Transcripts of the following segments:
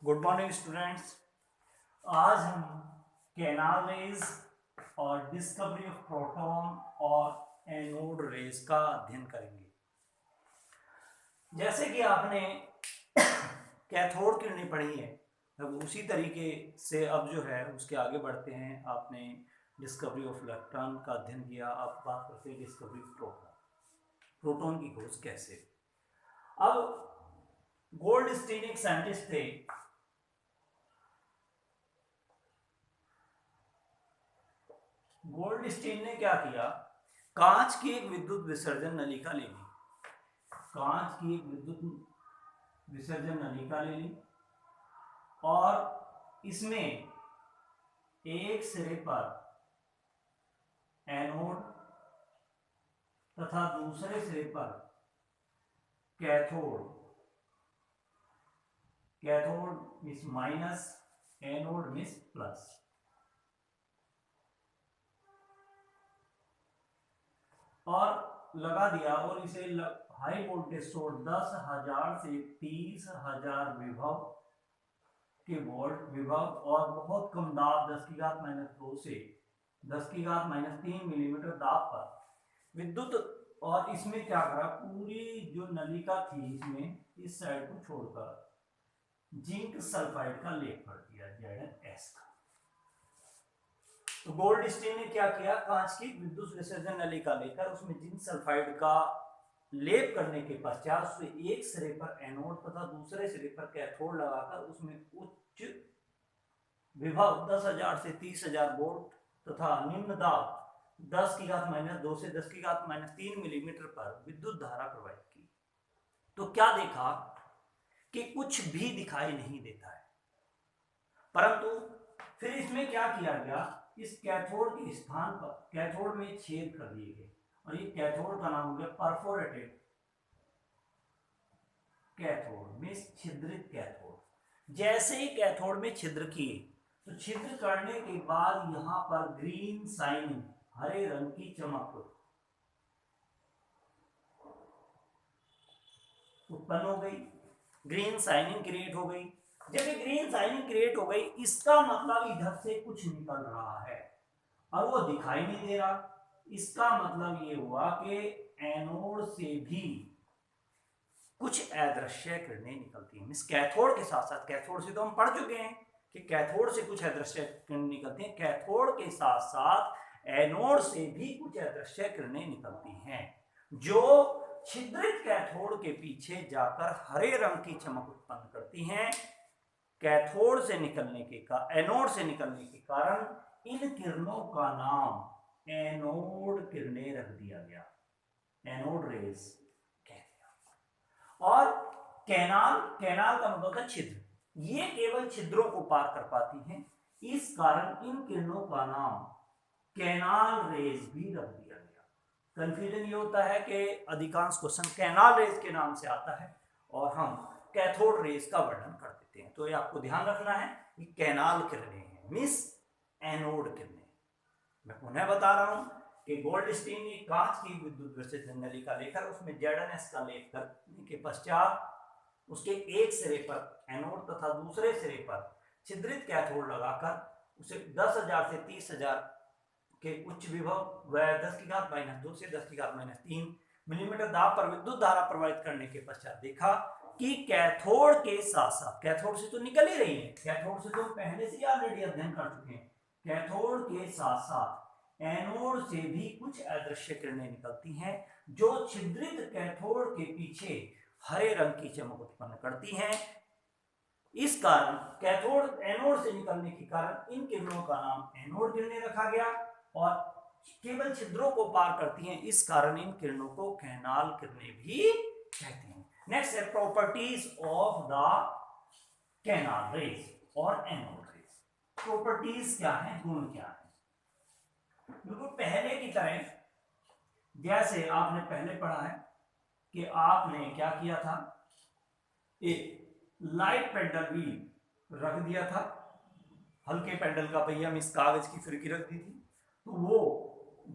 Good morning students. आज हम canal raise और डिस्कवरी ऑफ प्रोटॉन और एनोड रेज का अध्ययन करेंगे। जैसे कि आपने कैथोड किरणें पढ़ी है, अब उसी तरीके से अब जो है उसके आगे बढ़ते हैं। आपने डिस्कवरी ऑफ इलेक्ट्रॉन का अध्ययन किया, अब बात करते हैं डिस्कवरी ऑफ प्रोटॉन की खोज कैसे। अब गोल्डस्टीन एक साइंटिस्ट थे। गोल्डस्टीन ने क्या किया, कांच की एक विद्युत विसर्जन नलिका ले ली। कांच की एक विद्युत विसर्जन नलिका ले ली और इसमें एक सिरे पर एनोड तथा दूसरे सिरे पर cathode. Cathode means minus, anode means plus. और लगा दिया और इसे हाई वोल्टेज सोर्स 10,000 से 30,000 विभव के वोल्ट विभव और बहुत कम दाब 10⁻⁻2 से 10⁻⁻3 मिलीमीटर दाब पर विद्युत। और इसमें क्या करा, पूरी जो नलिका थी इसमें इस साइड को छोड़कर जिंक सल्फाइड का लेप कर दिया, ZnS का। तो गोल्डस्टीन ने क्या किया, कांच की विद्युत विसर्जन नलिका लेकर उसमें जिंक सल्फाइड का लेप करने के पश्चात उसमें एक सिरे पर एनोड तथा दूसरे सिरे पर कैथोड लगाकर उसमें उच्च विभव 10,000 से 30,000 वोल्ट तथा निम्न दाब 10⁻⁻2 से 10⁻⁻3 मिलीमीटर पर विद्युत धारा प्रवाहित की। तो क्या देखा कि कुछ भी दिखाई नहीं देता है, परंतु फिर इसमें क्या किया गया, इस कैथोड के स्थान पर कैथोड में छेद कर दिए गए और ये कैथोड का नाम हो गया परफोरेटेड कैथोड मीन्स छिद्रित कैथोड। जैसे ही कैथोड में छिद्र किए तो छिद्र करने के बाद यहां पर ग्रीन साइनिंग, हरे रंग की चमक उत्पन्न हो गई, ग्रीन साइनिंग क्रिएट हो गई। जब ये ग्रीन साइनिंग क्रिएट हो गई, इसका मतलब इधर से कुछ निकल रहा है और वो दिखाई नहीं दे रहा। इसका मतलब ये हुआ कि एनोड से भी कुछ अदृश्य किरणें निकलती हैं। मींस कैथोड के साथ साथ, कैथोड से तो हम पढ़ चुके हैं कि कैथोड से कुछ अदृश्य किरणें निकलती हैं, कैथोड के साथ साथ एनोड से भी कुछ अदृश्य किरणें निकलती हैं जो छिद्रित कैथोड के पीछे जाकर हरे रंग की चमक उत्पन्न करती हैं। कैथोड से निकलने के एनोड से निकलने के कारण इन किरणों का नाम एनोड किरणें रख दिया गया, एनोड रेज कह दिया। और कैनाल, कैनाल का मतलब था छिद्र, ये केवल छिद्रों को पार कर पाती हैं, इस कारण इन किरणों का नाम कैनाल रेज भी रख दिया गया। कंफ्यूजन ये होता है कि अधिकांश क्वेश्चन कैनाल रेज के नाम से आता है और हम कैथोड रेज का वर्णन कर देते हैं। तो ये आपको ध्यान रखना है कि कैनाल किरणें हैं मिस एनोड किरणें। मैं पुनः बता रहा हूं कि गोल्डस्टीन ने कांच की विद्युत विसर्जन नलिका लेकर उसमें ZnS का लेप करने के पश्चात उसके एक सिरे पर एनोड तथा दूसरे सिरे पर छिद्रित कैथोड लगाकर उसे 10,000 से 30,000 के उच्च विभव व 10⁻⁻2 से 10⁻⁻3 मिलीमीटर दाब पर विद्युत धारा प्रवाहित करने के पश्चात देखा कि कैथोड के साथ साथ, कैथोड से तो निकल ही रही है, कैथोड से तो पहले से ऑलरेडी अध्ययन कर चुके हैं, कैथोड के साथ साथ एनोड से भी कुछ अदृश्य किरणें निकलती हैं जो छिद्रित कैथोड के पीछे हरे रंग की चमक उत्पन्न करती हैं। इस कारण कैथोड एनोड से निकलने के कारण इन किरणों का नाम एनोड किरणें रखा गया और केवल छिद्रों को पार करती हैं, इस कारण इन किरणों को कैनाल किरणें भी कहते हैं। नेक्स्ट है properties of the canal raise और एनोड रेज। प्रॉपर्टीज क्या है, गुण क्या है। बिल्कुल पहले की तरह, जैसे आपने पहले पढ़ा है कि आपने क्या किया था, एक लाइट पेंडल व्हील रख दिया था, हल्के पेंडल का पहिया में इस कागज की फिरकी रख दी थी, तो वो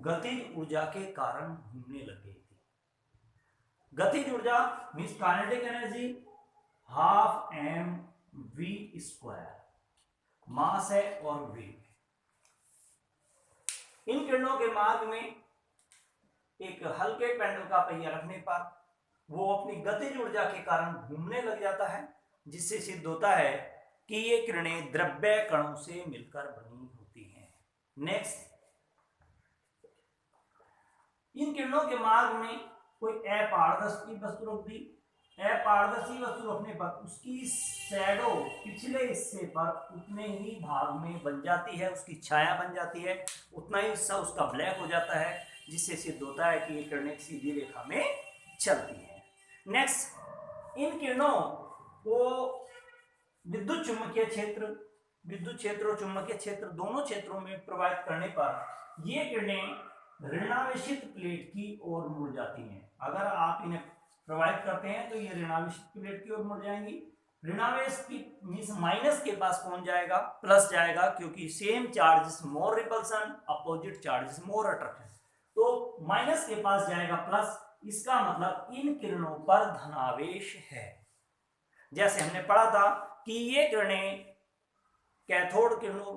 गतिज ऊर्जा के कारण घूमने लग गई थी। गतिज ऊर्जा means kinetic energy 12 m v², मास है और वेग। इन किरणों के मार्ग में एक हल्के पेंडल का पहिया रखने पर वो अपनी गतिज ऊर्जा के कारण घूमने लग जाता है, जिससे सिद्ध होता है कि ये किरणें द्रव्य कणों से मिलकर बनी होती हैं। नेक्स्ट, इन किरणों के मार्ग में कोई अपारदर्शी वस्तु रख दी। अपारदर्शी वस्तु रखने पर उसकी शैडो पिछले हिस्से पर उतने ही भाग में बन जाती है, उसकी छाया बन जाती है, उतना ही हिस्सा उसका ब्लैक हो जाता है, जिससे सिद्ध होता है कि ये किरणें सीधी रेखा में चलती हैं। नेक्स्ट, इन किरणों को विद्युत चुम्बकीय क्षेत्र और चुम्बकीय क्षेत्र दोनों क्षेत्रों में प्रवाहित करने पर ये किरणें ऋणावेशित प्लेट की ओर मुड़ जाती हैं। अगर आप इन्हें प्रवाहित करते हैं तो ये ऋणावेशित प्लेट की ओर मुड़ जाएंगी। ऋणावेश की मींस माइनस के पास कौन जाएगा? प्लस जाएगा, क्योंकि same charge is more repulsion, opposite charge is more attraction. तो माइनस के पास जाएगा प्लस, इसका मतलब इन किरणों पर धनावेश है। जैसे हमने पढ़ा था कि ये किरणें कैथोड किरणों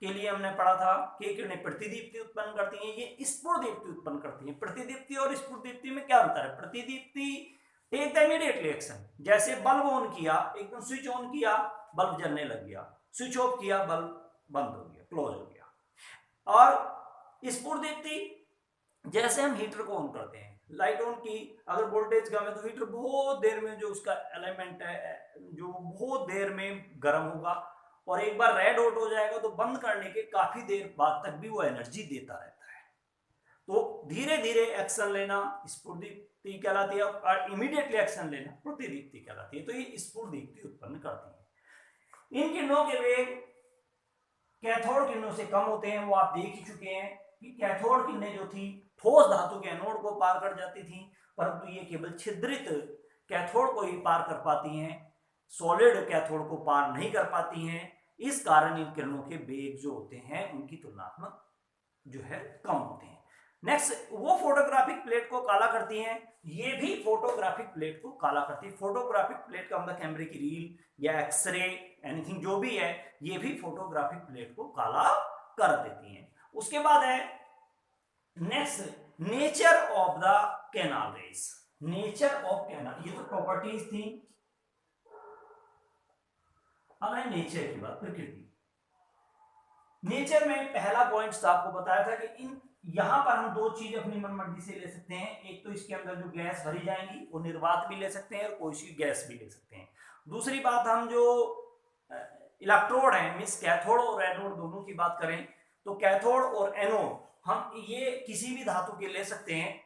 के लिए हमने पढ़ा था कि किरणें प्रतिदीप्ति उत्पन्न करती हैं, ये स्फुरदीप्ति उत्पन्न करती हैं। प्रतिदीप्ति और स्फुरदीप्ति में क्या अंतर है? प्रतिदीप्ति टेक द इमीडिएट रिएक्शन, जैसे बल्ब ऑन किया, एकदम स्विच ऑन किया, बल्ब जलने लग गया, स्विच ऑफ किया, बल्ब बंद हो गया, क्लोज हो गया। और स्फुरदीप्ति जैसे हम हीटर को ऑन करते हैं, लाइट ऑन की, अगर वोल्टेज कम है तो हीटर बहुत देर में जो उसका एलिमेंट है जो बहुत देर में गर्म होगा, और एक बार रेड हॉट हो जाएगा तो बंद करने के काफी देर बाद तक भी वो एनर्जी देता रहता है। तो धीरे धीरे एक्शन लेना स्फुरदीप्ति कहलाती है, और इमीडिएटली एक्शन लेना प्रतिदीप्ति कहलाती है। तो ये स्फुरदीप्ति उत्पन्न करती है। इन किरणों के वेग कैथोड किरणों से कम होते हैं, वो आप देख ही चुके हैं कि कैथोड किरणें जो थी ठोस धातु के एनोड को पार कर जाती थी, परंतु ये केवल छिद्रित कैथोड को ही पार कर पाती हैं, सॉलिड कैथोड को पार नहीं कर पाती हैं। इस कारण इन किरणों के वेग जो होते हैं उनकी तुलनात्मक जो है कम होते हैं। नेक्स्ट, वो फोटोग्राफिक प्लेट को काला करती हैं, ये भी फोटोग्राफिक प्लेट को काला करती है। फोटोग्राफिक प्लेट का मतलब कैमरे की रील या एक्सरे एनीथिंग जो भी है, ये भी फोटोग्राफिक प्लेट को काला कर देती हैं। उसके बाद है next, nature of the canal raise. Nature of canal, ये तो प्रॉपर्टीज थी। अब है नेचर की बात, प्रकृति। नेचर में पहला पॉइंट आपको बताया था कि इन यहां पर हम दो चीज अपनी मनमर्जी से ले सकते हैं। एक तो इसके अंदर जो गैस भरी जाएंगी वो निर्वात भी ले सकते हैं और कोई सी गैस भी ले सकते हैं। दूसरी बात, हम जो इलेक्ट्रोड है मींस कैथोड और एनोड दोनों की बात करें तो कैथोड और एनोड हम ये किसी भी धातु के ले सकते हैं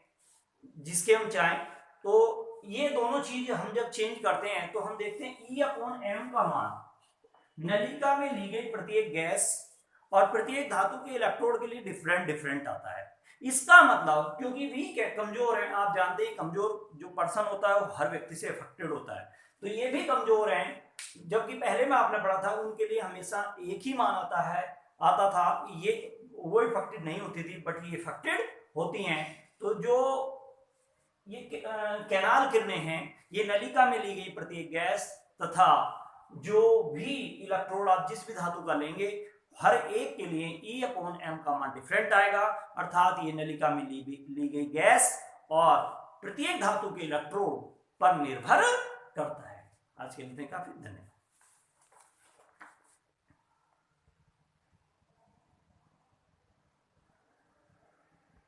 जिसके हम चाहें। तो ये दोनों चीज हम जब चेंज करते हैं तो हम देखते हैं E/m का मान नलिका में ली गई प्रत्येक गैस और प्रत्येक धातु के इलेक्ट्रोड के लिए डिफरेंट आता है। इसका मतलब क्योंकि वीक है, कमजोर है, आप जानते हैं कमजोर जो पर्सन होता है वो हर व्यक्ति से अफेक्टेड होता है, तो ये भी कमजोर हैं। जबकि पहले में आपने पढ़ा था उनके लिए हमेशा एक ही मान आता था, ये वो इफेक्टेड नहीं होती थी, बट ये इफेक्टेड होती हैं। तो जो ये कैनाल किरणें हैं ये नलिका में ली गई प्रत्येक गैस तथा जो भी इलेक्ट्रोड आप जिस भी धातु का लेंगे हर एक के लिए E/m का मान डिफरेंट आएगा, अर्थात ये नलिका में ली गई गैस और प्रत्येक धातु के इलेक्ट्रोड पर निर्भर करता है। आज के लिए काफी धन्यवाद।